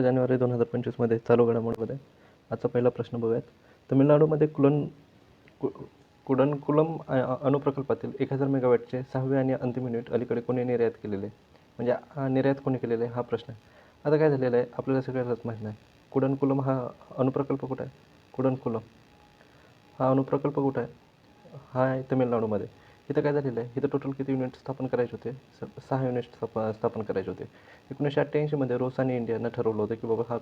जानेवारी 2025मध्ये चालू घडामोडीमध्ये आजचा पहिला प्रश्न बघूयात. तमिळनाडूमध्ये कुडनकुलम अणुप्रकल्पातील 1000 मेगावॅटचे 6वे आणि अंतिम युनिट अलीकडे कोणी निर्यात केलेले, म्हणजे निर्यात कोणी केलेले हा प्रश्न आहे. आता काय झालेलं आहे आपल्याला सगळ्यालाच माहीत नाही. कुडनकुलम हा अणुप्रकल्प कुठं आहे? कुडनकुलम हा अणुप्रकल्प कुठं आहे? हा आहे तमिळनाडूमध्ये. इथं काय झालेलं आहे, इथं टोटल किती युनिट स्थापन करायचे होते? 6 युनिट स्थापन करायचे होते. 1988मध्ये रोस आणि इंडियानं ठरवलं होतं की बाबा हा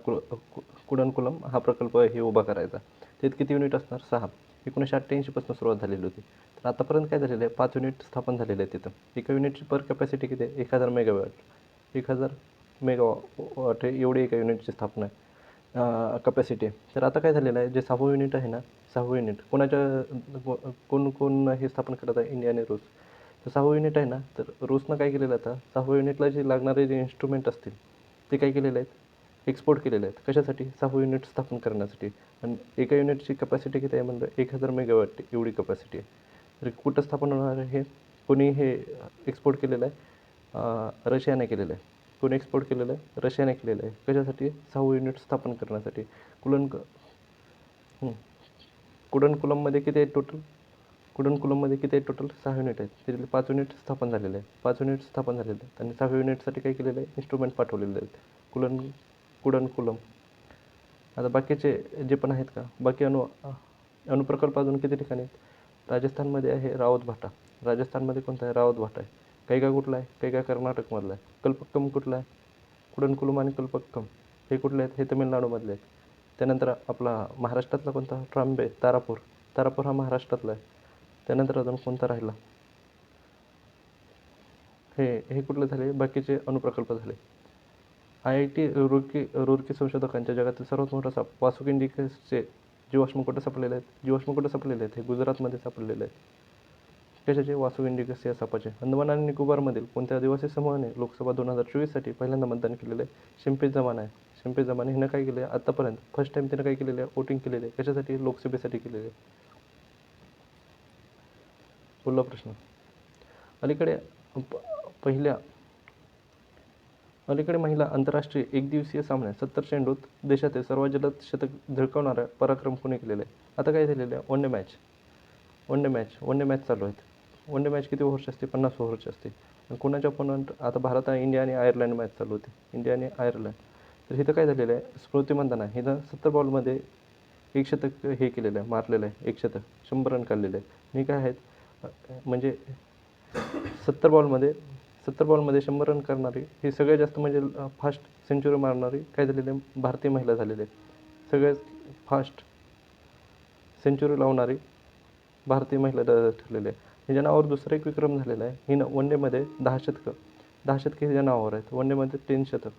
कुडनकुलम हा प्रकल्प हे उभा करायचा. त्यात किती युनिट असणार? 6. 1988पासून सुरुवात झालेली होती. तर आतापर्यंत काय झालेलं आहे, 5 युनिट स्थापन झालेले आहेत तिथं. एका युनिटची पर कॅपॅसिटी किती आहे? 1000 मेगावॅट. 1000 मेगावॉट एवढी एका युनिटची स्थापना आहे, कपॅसिटी आहे. तर आता काय झालेलं आहे, जे 6वं युनिट आहे ना, 6वं युनिट कोण हे स्थापन करत आहे? इंडिया आणि रूस. तर 6वं युनिट आहे ना, तर रूसनं काय केलेलं आहे, आता 6वं युनिटला जे लागणारे जे इन्स्ट्रुमेंट असतील ते काय केलेले आहेत? एक्सपोर्ट केलेले आहेत. कशासाठी? 6वं युनिट स्थापन करण्यासाठी. आणि एका युनिटची कपॅसिटी किती आहे म्हणलं? 1000 मेगावॅट एवढी कपॅसिटी आहे. तर कुठं स्थापन होणार आहे? कोणी हे एक्सपोर्ट केलेलं आहे? रशियाने केलेलं आहे. कोणी एक्सपोर्ट केलेलं आहे? रशियाने केलेलं आहे. कशासाठी? 6वं युनिट स्थापन करण्यासाठी. कुडनकुलममध्ये किती आहेत टोटल? कुडनकुलममध्ये किती आहेत टोटल? 6 युनिट आहेत. त्याच्यातले 5 युनिट स्थापन झालेले आहेत. 5 युनिट स्थापन झालेले आहेत आणि 6व्या युनिटसाठी काय केलेलं आहे? इन्स्ट्रुमेंट पाठवलेले आहेत. कुडनकुलम. आता बाकीचे जे पण आहेत का, बाकी अणुप्रकल्प अजून किती ठिकाणी आहेत? राजस्थानमध्ये आहे रावतभाटा. राजस्थानमध्ये कोणता आहे? रावतभाटा आहे. कैगा कुठला आहे? कैगा कर्नाटकमधला आहे. कल्पक्कम कुठला आहे? कुडनकुलम आणि कल्पक्कम हे कुठले आहेत? हे तमिळनाडूमधले आहेत. त्यानंतर आपला महाराष्ट्रातला कोणता? ट्रांबे, तारापूर. तारापूर हा महाराष्ट्रातला आहे. त्यानंतर अजून कोणता राहिला? हे कुठले झाले? बाकीचे अणुप्रकल्प झाले. IIT रुर्की संशोधकांच्या जगातील सर्वात मोठा साप वासुकी इंडिकसचे जीवाश्म कुठे सापडलेले आहेत? जीवाश्म कुठे सापडलेले आहेत? हे गुजरातमध्ये सापडलेले आहेत. कशाचे? वासुकी इंडिकस या सापाचे. अंदमान आणि निकोबारमधील कोणत्या आदिवासी समूहाने लोकसभा 2024साठी पहिल्यांदा मतदान केलेलं आहे? शिंपी जमान आहे. शिंपी जमान हिनं काय केलं आहे आत्तापर्यंत? फर्स्ट टाईम तिनं काय केलेलं आहे? वोटिंग केलेलं आहे. कशासाठी? लोकसभेसाठी केलेलं आहे. पुढला प्रश्न. अलीकडे महिला आंतरराष्ट्रीय एकदिवसीय सामन्यात 70 चेंडूत देशातील सर्वात जलद शतक झळकावणारा पराक्रम कोणी केलेला आहे? आता काय झालेलं आहे? वन डे मॅच चालू आहेत. वन डे मॅच किती ओव्हरची असते? 50 ओव्हरची असते. कोणाच्या अपोनंट? आता भारत, इंडिया आणि आयर्लंड मॅच चालू होती. इंडिया आणि आयर्लंड. तर इथं काय झालेलं आहे? स्मृती मंदाना हिनं 70 बॉलमध्ये 1 शतक हे केलेलं आहे, मारलेलं आहे. 1 शतक 100 रन काढलेले आहे. हे काय आहेत? म्हणजे 70 बॉलमध्ये 100 रन करणारी ही सगळ्यात जास्त म्हणजे फास्ट सेंचुरी मारणारी काय झालेली आहे? भारतीय महिला झालेली आहे. सगळ्यात फास्ट सेंचुरी लावणारी भारतीय महिला ठरलेली आहे. हिच्या नावावर दुसरा एक विक्रम झालेला आहे. हिनं वन डेमध्ये 10 शतकं हिच्या नावावर आहेत. वन डेमध्ये 10 शतक,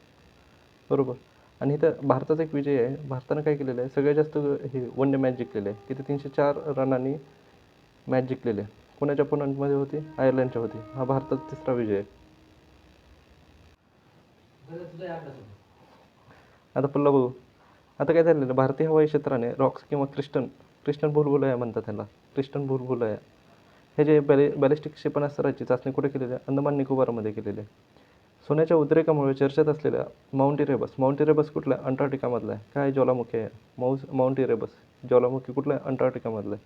बरोबर. आणि इथं भारताचा एक विजय आहे. भारतानं काय केलेलं आहे? सगळ्यात जास्त हे वन डे मॅच जिंकलेले आहे. किती? 304 रनांनी मॅच जिंकलेली आहे. कोणाच्या अपोनंटमध्ये होती? आयर्लंडच्या होती. हा भारताचा तिसरा विजय आहे. आता पुन्हा बघू. आता काय झालेलं? भारतीय हवाई क्षेत्राने रॉक्स किंवा क्रिस्टन बुलबुलया म्हणतात त्याला. क्रिस्टन बुलबुलया हे जे बॅलिस्टिक क्षेपणास्त्राची चाचणी कुठे केलेली आहे? अंदमान निकोबारमध्ये केलेली आहे. सोन्याच्या उद्रेकामुळे चर्चेत असलेल्या माउंट इरेबस कुठल्या? अंटार्क्टिकामधला आहे. काय? ज्वालामुखी आहे. माउंट इरेबस ज्वालामुखी कुठल्या? अंटार्क्टिकामधलं आहे.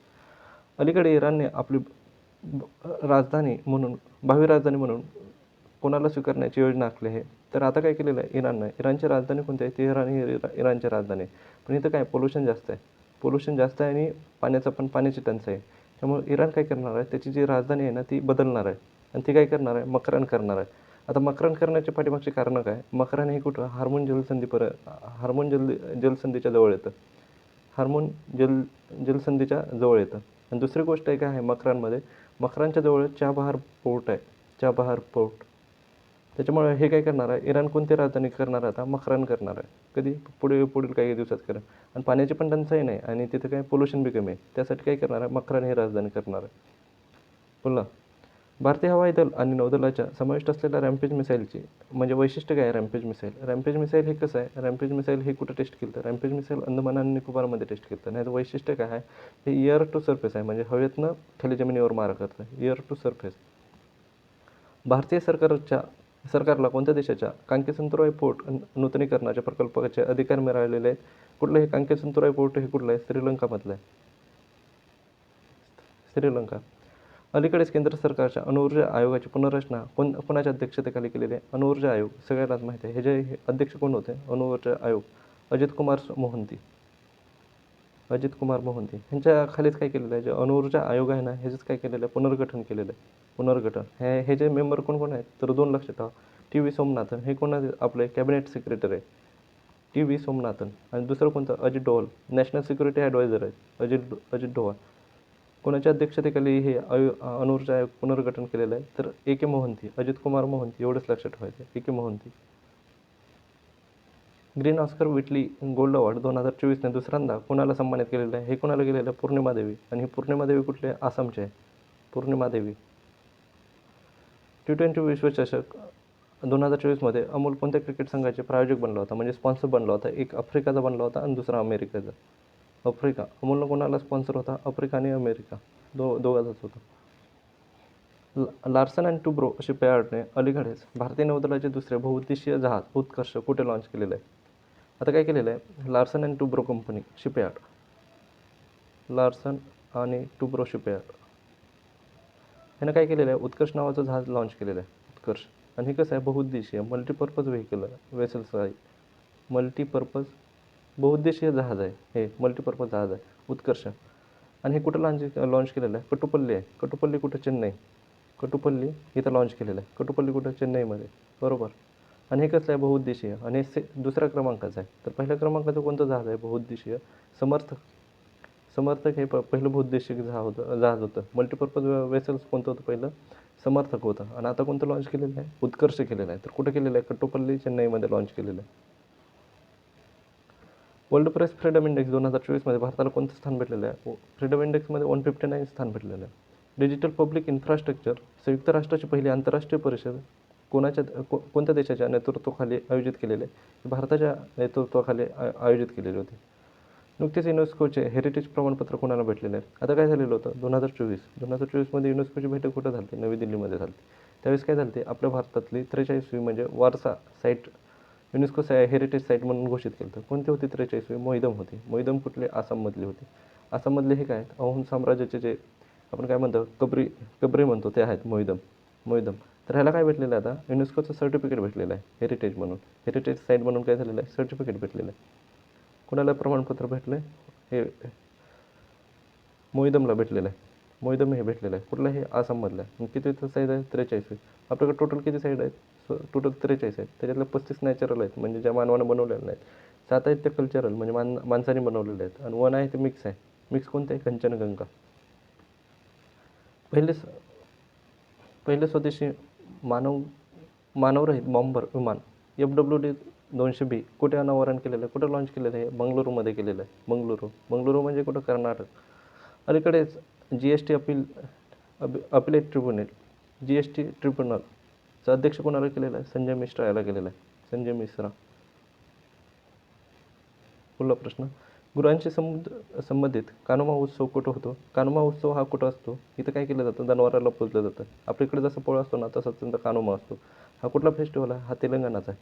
अलीकडे इराणने आपली भावी राजधानी म्हणून कोणाला स्वीकारण्याची योजना आखली आहे? तर आता काय केलेलं आहे इराणची राजधानी कोणती आहे? तेहरान ही इराणची राजधानी आहे. पण इथं काय पोल्युशन जास्त आहे आणि पाण्याची टंचाई आहे. त्यामुळे इराण काय करणार आहे? त्याची जी राजधानी आहे ना ती बदलणार आहे आणि ती काय करणार आहे? मक्रान करणार आहे. आता मक्रान करण्याच्या पाठीमागची कारणं काय? मक्रान हे कुठं? हार्मोन जलसंधीच्या जवळ येतं. जलसंधीच्या जवळ येतं. आणि दुसरी गोष्ट आहे काय आहे मक्रानमध्ये? मक्रानच्या जवळ चाबहार पोर्ट आहे. त्याच्यामुळे हे काय करणार आहे? इराण कोणती राजधानी करणार आहे आता? मक्रान करणार आहे. कधी? पुढील काही दिवसात करेल. आणि पाण्याची पण टंचाई नाही आणि तिथं काय पोल्युशन बी कमी आहे. त्यासाठी काय करणार आहे? मक्रान ही राजधानी करणार आहे. पुन्हा भारतीय हवाई दल आणि नौदलाच्या समाविष्ट असलेल्या रॅम्पेज मिसाईलची म्हणजे वैशिष्ट्य काय आहे? रॅम्पेज मिसाईल हे कसं आहे? रॅम्पेज मिसाईल हे कुठं टेस्ट केलं? रॅम्पेज मिसाईल अंदमान आणि निकोबारमध्ये टेस्ट केलं. नाही तर वैशिष्ट्य काय आहे? हे एअर टू सरफेस आहे, म्हणजे हवेतनं खाली जमिनीवर मारा करतं. Air to surface. भारतीय सरकारच्या सरकारला कोणत्या देशाच्या कांकेसंतुराय पोर्ट नूतनीकरणाच्या प्रकल्पाचे अधिकार मिळालेले आहेत? कुठलं हे कांकेसंतुराय पोर्ट हे कुठलं आहे? श्रीलंकामधलं आहे. श्रीलंका. अलीकडेच केंद्र सरकारच्या अणुऊर्जा आयोगाची पुनर्रचना कोणाच्या अध्यक्षतेखाली केलेली आहे? अणुऊर्जा आयोग सगळ्यांनाच माहिती आहे. हे अध्यक्ष कोण होते? अणुऊर्जा आयोग अजित कुमार मोहंती. अजित कुमार मोहंती ह्यांच्या खालीच काय केलेलं आहे? जे अणुऊर्जा आयोग आहे ना, ह्याचंच काय केलेलं आहे? पुनर्गठन केलेलं आहे. पुनर्गठन हे जे मेंबर कोण कोण आहेत? तर 2 लक्षात ठेवा. टी.व्ही. सोमनाथन हे कोण आहेत? आपले कॅबिनेट सेक्रेटरी आहे. टी.व्ही. सोमनाथन. आणि दुसरं कोणतं? Ajit Doval national security adviser आहेत. अजित डोवाल. कोणाच्या अध्यक्षतेखाली हे अणुऊर्जा आयोग पुनर्गठन केलेलं आहे? तर ए.के. मोहंती, अजित कुमार मोहंती एवढंच लक्षात ठेवायचं. A K. Mohanty. Green Oscar Whitley gold award 2024ने दुसऱ्यांदा कोणाला सन्मानित केलेलं आहे? हे कोणाला केलेलं आहे? पूर्णिमा देवी. आणि ही पूर्णिमा देवी कुठली आहे? आसामची आहे. पूर्णिमा देवी. T20 विश्वचषक 2024मध्ये अमोल कोणत्या क्रिकेट संघाचे प्रायोजक बनला होता? म्हणजे स्पॉन्सर बनला होता. एक आफ्रिकाचा बनला होता आणि दुसरा अमेरिकेचा. आफ्रिका. अमोलनं कोणाला स्पॉन्सर होता? आफ्रिका आणि अमेरिका दोघांचाच होता. लार्सन अँड टुब्रो शिपयार्डने अलीकडेच भारतीय नौदलाचे दुसरे बहुउद्देशीय जहाज उत्कर्ष कुठे लॉन्च केलेलं आहे? आता काय केलेलं आहे? Larsen and Toubro company shipyard. Larsen आणि टुब्रो शिपयार्ड ह्यानं काय केलेलं आहे? उत्कर्ष नावाचं जहाज लॉन्च केलेलं आहे. उत्कर्ष. आणि हे कसं आहे? बहुउद्देशीय मल्टीपर्पज व्हेकल वेसल्स आहे. मल्टीपर्पज बहुउद्देशीय जहाज आहे. हे मल्टीपर्पज जहाज आहे उत्कर्ष. आणि हे कुठं लॉन्च केलेलं आहे? कटुपल्ली आहे. कटुपल्ली कुठं? चेन्नई. कटुपल्ली इथं लॉन्च केलेलं आहे. कटुपल्ली कुठं? चेन्नईमध्ये. बरोबर. आणि हे कसं आहे? बहुउद्देशीय. आणि दुसऱ्या क्रमांकाचं आहे. तर पहिल्या क्रमांकाचं कोणतं जहाज आहे बहुउद्देशीय? समर्थक. समर्थक हे पहिलं बहुउद्देशीय जहाज होतं. मल्टीपर्पज वेसल्स कोणतं होतं पहिलं? समर्थक होतं. आणि आता कोणतं लॉन्च केलेलं आहे? उत्कर्ष केलेलं आहे. तर कुठं केलेलं आहे? कटुपल्ली चेन्नईमध्ये लॉन्च केलेलं आहे. वर्ल्ड प्रेस फ्रीडम इंडेक्स 2024मध्ये भारताला कोणतं स्थान भेटलेलं आहे? फ्रीडम इंडेक्समध्ये 159 स्थान भेटलेलं आहे. डिजिटल पब्लिक इन्फ्रास्ट्रक्चर संयुक्त राष्ट्राची पहिली आंतरराष्ट्रीय परिषद कोणत्या देशाच्या नेतृत्वाखाली आयोजित केलेले आहे? भारताच्या नेतृत्वाखाली आयोजित केलेली होती. नुकतेच युनेस्कोचे हेरिटेज प्रमाणपत्र कोणाला भेटलेलं आहे? आता काय झालेलं होतं? 2024मध्ये युनेस्कोची बैठक कुठं झाली? नवी दिल्लीमध्ये झाली. त्यावेळेस काय झालं? ते आपल्या भारतातली 43वी म्हणजे वारसा साईट युनेस्को हेरिटेज साईट म्हणून घोषित केलं होतं. कोणती होती 43वी? मोईदम होती. मोईदम कुठली? आसाममधली होती. आसाममधले हे काय आहेत? अहोम साम्राज्याचे जे आपण काय म्हणतो कबरी म्हणतो ते आहेत मोईदम. तर ह्याला काय भेटलेलं आहे? आता युनेस्कोचं सर्टिफिकेट भेटलेलं आहे हेरिटेज म्हणून. हेरिटेज साईट म्हणून काय झालेलं आहे? सर्टिफिकेट भेटलेलं आहे. कोणाला प्रमाणपत्र भेटलं आहे? हे मोईदमला भेटलेलं आहे. मोईदम हे भेटलेलं आहे. कुठलं? हे आसाममधलं आहे. किती साईड आहे? 43वी. आपल्याकडे टोटल किती साईड आहेत? टोटल 43 आहेत. त्याच्यातल्या 35 नॅचरल आहेत म्हणजे ज्या मानवानं बनवलेल्या नाहीत. 7 आहेत ते कल्चरल म्हणजे माणसाने बनवलेले आहेत. आणि 1 आहे ते मिक्स आहे. मिक्स कोणते आहे? कंचनगंगा. पहिले स्वदेशी मानवरहित बॉम्बर विमान FWD-200B कुठे अनावरण केलेलं आहे? कुठं लॉन्च केलेलं आहे? बंगळुरूमध्ये केलेलं आहे. बंगळुरू म्हणजे कुठं? कर्नाटक. अलीकडेच GST अपिलेट ट्रिब्युनल GST ट्रिब्युनलचा अध्यक्ष कोणाला केलेला आहे? संजय मिश्रा याला केलेला आहे. संजय मिश्रा. पुढला प्रश्न. गुरांशी संबंधित कानुमा उत्सव कुठं होतो? कानुमा उत्सव हा कुठं असतो? इथं काय केलं जातं? जनावराला पूजलं जातं. आपल्याकडे जसं पोळा असतो ना तसंच त्यांचा कानुमा असतो. हा कुठला फेस्टिवल आहे? हा तेलंगणाचा आहे.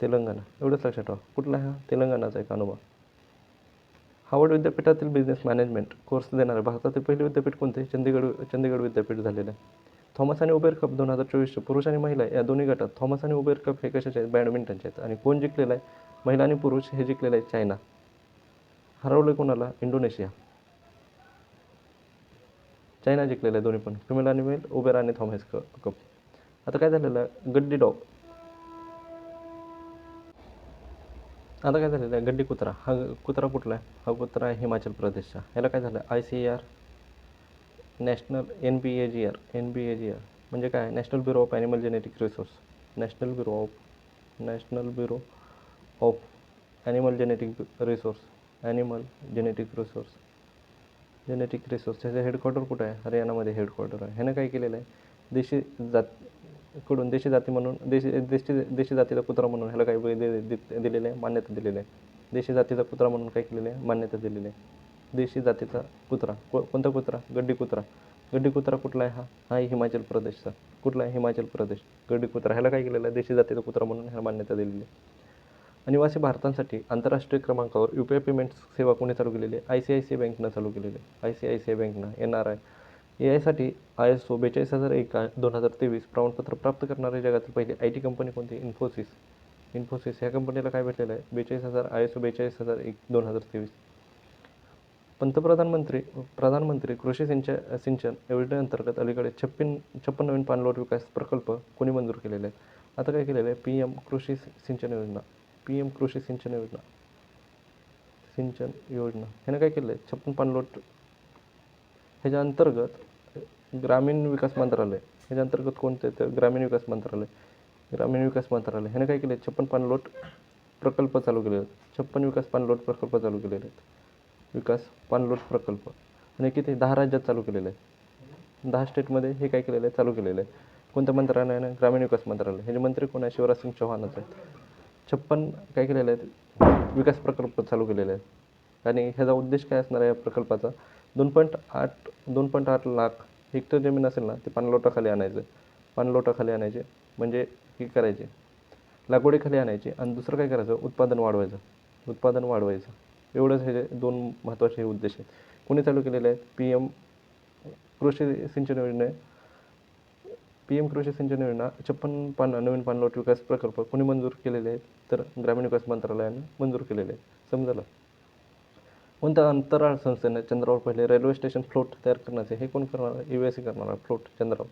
तेलंगणा. एवढंच लक्षात ठेवा. कुठला आहे? हा तेलंगणाचा आहे कानुमा. हार्वर्ड विद्यापीठातील बिझनेस मॅनेजमेंट कोर्स देणारे भारतातील पहिले विद्यापीठ कोणते? चंदीगड विद्यापीठ झालेलं आहे. थॉमस आणि उबेर कप 2024 पुरुष आणि महिला या दोन्ही गटात थॉमस आणि उबेर कप हे कशाचे आहेत? बॅडमिंटनचे आहेत. आणि कोण जिंकलेलं आहे? महिला आणि पुरुष हे जिंकलेलं आहे चायना. हरवलं कोणाला? इंडोनेशिया. चायना जिंकलेलं आहे दोन्ही पण. फिमेल आणि मेल उबेर आणि थॉमस कप. आता काय झालेलं आहे? गड्डी डॉग. आता काय झालेलं आहे? गड्डी कुत्रा. हा कुत्रा कुठला आहे? हा कुत्रा आहे हिमाचल प्रदेशचा. ह्याला काय झालं? ICAR नॅशनल NBAGR म्हणजे काय? National bureau of animal genetic resource. National bureau of animal genetic resource. Genetic resource ह्याचं हेडक्वार्टर कुठं आहे? हरियाणामध्ये हेडक्वार्टर आहे. ह्यानं काय केलेलं आहे? देशी जाती म्हणून देशी जातीचा कुत्रा म्हणून ह्याला काय दिलेलं आहे? मान्यता दिलेली आहे. देशी जातीचा कुत्रा म्हणून काय केलेलं आहे? मान्यता दिलेली आहे. देशी जातीचा कुत्रा. कोणता कुत्रा? गड्डी कुत्रा. गड्डीकुत्रा कुठला आहे? हा हिमाचल प्रदेशचा. कुठला आहे? हिमाचल प्रदेश. गड्डीकुत्रा ह्याला काय केलेलं आहे? देशी जातीचा कुत्रा म्हणून ह्याला मान्यता दिलेली आहे. अनिवासी भारतांसाठी आंतरराष्ट्रीय क्रमांकावर UPI पेमेंट सेवा कोणी चालू केलेली आहे? ICICI बँकनं चालू केलेली आहे. ICICI बँकनं. NRI AI ISO 42001/2023 प्रमाणपत्र प्राप्त करणारी जगातील पहिली IT कंपनी कोणती? इन्फोसिस ह्या कंपनीला काय भेटलेलं आहे? 42,000 ISO 42,001/2023. प्रधानमंत्री कृषी सिंचन योजनेअंतर्गत अलीकडे 56 नवीन पाणलोट विकास प्रकल्प कोणी मंजूर केलेले आहेत? आता काय केलेलं आहे? PM कृषी सिंचन योजना. ह्यानं काय केलं आहे? 56 पाणलोट. ह्याच्या अंतर्गत ग्रामीण विकास मंत्रालय. ह्याच्या अंतर्गत कोणते? तर ग्रामीण विकास मंत्रालय ह्यानं काय केलं आहे? 56 पाणलोट प्रकल्प चालू केले आहेत. 56 विकास पाणलोट प्रकल्प चालू केलेले आहेत. विकास पाणलोट प्रकल्प. आणि किती? 10 राज्यात चालू केलेलं आहे. 10 स्टेटमध्ये हे काय केलेलं आहे? चालू केलेलं आहे. कोणत्या मंत्रालयानं? ग्रामीण विकास मंत्रालय. ह्याचे मंत्री कोण आहे? शिवराज सिंग चौहानच आहेत. 56 काय केलेले आहेत? विकास प्रकल्प चालू केलेले आहेत. आणि ह्याचा उद्देश काय असणार आहे या प्रकल्पाचा? 2.8 लाख हेक्टर जमीन असेल ना, ती पाणलोटाखाली आणायचे. म्हणजे हे करायचे, लागवडीखाली आणायची. आणि दुसरं काय करायचं? उत्पादन वाढवायचं. एवढंच हे 2 महत्त्वाचे हे उद्देश आहेत. कोणी चालू केलेले आहेत? PM कृषी सिंचन योजना 56 नवीन पाणलोट विकास प्रकल्प कोणी मंजूर केलेले आहेत? तर ग्रामीण विकास मंत्रालयानं मंजूर केलेले आहेत. समजलं? कोणत्या अंतराळ संस्थेने चंद्रावर पहिले रेल्वे स्टेशन फ्लोट तयार करण्याचे हे कोण करणार आहे? USC करणार आहे फ्लोट चंद्रावर.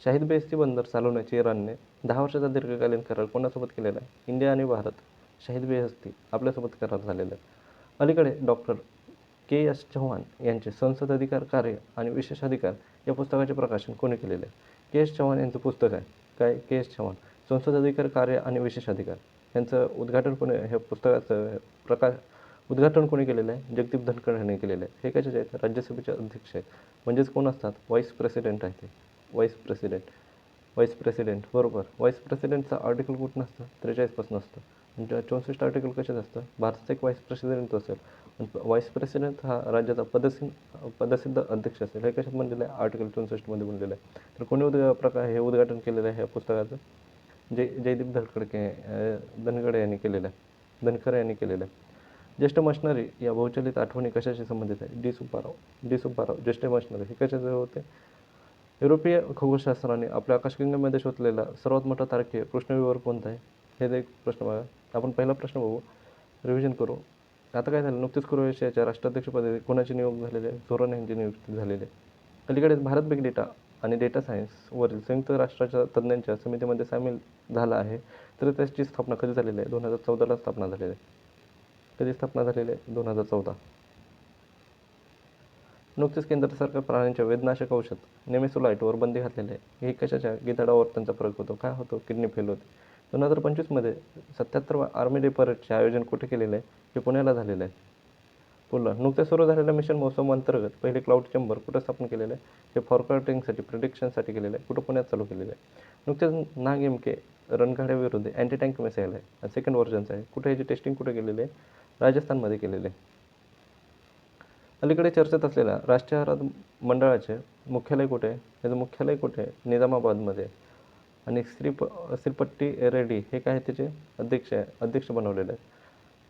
शाहिद बेहेस्ती बंदर चालवण्याची इराणने 10 वर्षाचा दीर्घकालीन करार कोणासोबत केलेला आहे? इंडिया आणि भारत. शाहिद बेहेस्ती आपल्यासोबत करार झालेला आहे. अलीकडे डॉक्टर KS चव्हाण यांचे संसद अधिकार कार्य आणि विशेष अधिकार या पुस्तकाचे प्रकाशन कोणी केलेले आहे? KS चव्हाण यांचं पुस्तक आहे. काय? KS चव्हाण संसद अधिकार कार्य आणि विशेष अधिकार. यांचं उद्घाटन कोणी, ह्या पुस्तकाचं उद्घाटन कोणी केलेलं आहे? जगदीप धनखड यांनी केलेलं आहे. हे कशाचे आहेत? राज्यसभेचे अध्यक्ष आहेत. म्हणजेच कोण असतात? व्हाईस प्रेसिडेंट आहे ते. व्हाईस प्रेसिडेंट बरोबर. व्हाईस प्रेसिडेंटचा आर्टिकल कुठं नसतं? 43 पासून असतं. म्हणजे 64 आर्टिकल कशात असतं? भारताचा एक व्हाईस प्रेसिडेंट असेल. व्हाईस प्रेसिडेंट हा राज्याचा पदसिद्ध अध्यक्ष असेल. हे कशात बनलेलं आहे? आर्टिकल 64 बनलेलं आहे. तर कोणी हे उद्घाटन केलेलं आहे ह्या पुस्तकाचं? जयदीप धनखड यांनी केलेलं आहे. ज्येष्ठ मशनरी या बहुचलित आठवणी कशाशी संबंधित आहे? डी सुब्बाराव. ज्येष्ठ मशनरी हे कशाचे होते? युरोपीय खगोलशास्त्राने आपल्या आकाशगंगेमध्ये शोधलेला सर्वात मोठा तारकीय कृष्णविवर कोणता आहे? हे एक प्रश्न बघा. आपण पहिला प्रश्न बघू, रिव्हिजन करू. आता काय झालं? नुकतेच क्रोएशियाच्या राष्ट्राध्यक्षपदी कोणाची नियुक्ती झालेली आहे? झोरन यांची नियुक्ती झालेली आहे. अलीकडेच भारत बिग डेटा आणि डेटा सायन्सवरील संयुक्त राष्ट्राच्या तज्ज्ञांच्या समितीमध्ये सामील झाला आहे. तर त्याची स्थापना कधी झालेली आहे? 2014ला स्थापना झालेली आहे. कधी स्थापना झालेली आहे? 2014. नुकतेच केंद्र सरकार प्राण्यांच्या वेदनाशक औषध नेमेसुलाइटवर बंदी घातलेली आहे. हे कशाच्या? गिधाडावर त्यांचा प्रयोग होतो. काय होतो? किडनी फेल होते. 2025मध्ये 77वा आर्मी डे परेडचे आयोजन कुठे केलेलं आहे? हे पुण्याला झालेलं आहे. पुढलं, नुकत्याच सुरू झालेल्या मिशन मौसम अंतर्गत पहिले क्लाउड चेंबर कुठं स्थापन केलेलं आहे? हे फॉरकास्टिंगसाठी प्रिडिक्शनसाठी केलेलं आहे. कुठं? पुण्यात चालू केलेलं आहे. नुकतेच नाग MK रणगाड्याविरुद्ध अँटी टँक मिसाईल आहे. सेकंड व्हर्जनचं आहे. कुठे याची टेस्टिंग कुठे केलेली आहे? राजस्थानमध्ये केलेले आहे. अलीकडे चर्चेत असलेल्या राष्ट्रीय आहार मंडळाचे मुख्यालय कुठे आहे? त्याचं मुख्यालय कुठे आहे? निजामाबादमध्ये. आणि श्रीपट्टी रेड्डी हे काय त्याचे अध्यक्ष बनवलेले आहेत.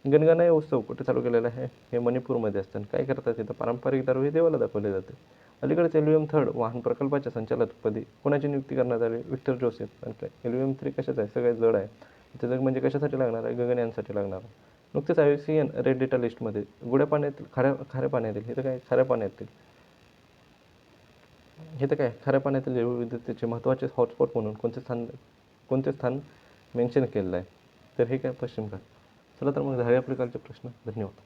गणगणाई उत्सव कुठे चालू केलेला आहे? हे मणिपूरमध्ये असतात. काय करतात तिथं? पारंपरिक दारू हे देवाला दाखवले जाते. अलीकडेच LVM 3 वाहन प्रकल्पाच्या संचालकपदी कोणाची नियुक्ती करण्यात आली? Victor Joseph. LVM 3 कशाचं आहे? सगळ्यात जड आहे. त्याचं म्हणजे कशासाठी लागणार आहे? गगनयानसाठी लागणार आहे. नुकतेच IUCN रेड डेटा लिस्टमध्ये गोड्या पाण्यातील खाऱ्या पाण्यातील हे तर काय? खाऱ्या पाण्यातील जैवविविधतेचे महत्त्वाचे हॉटस्पॉट म्हणून कोणते स्थान मेन्शन केलेलं आहे? तर हे काय? पश्चिम घाट. चला तर मग झाले आपले कालचे प्रश्न. धन्यवाद.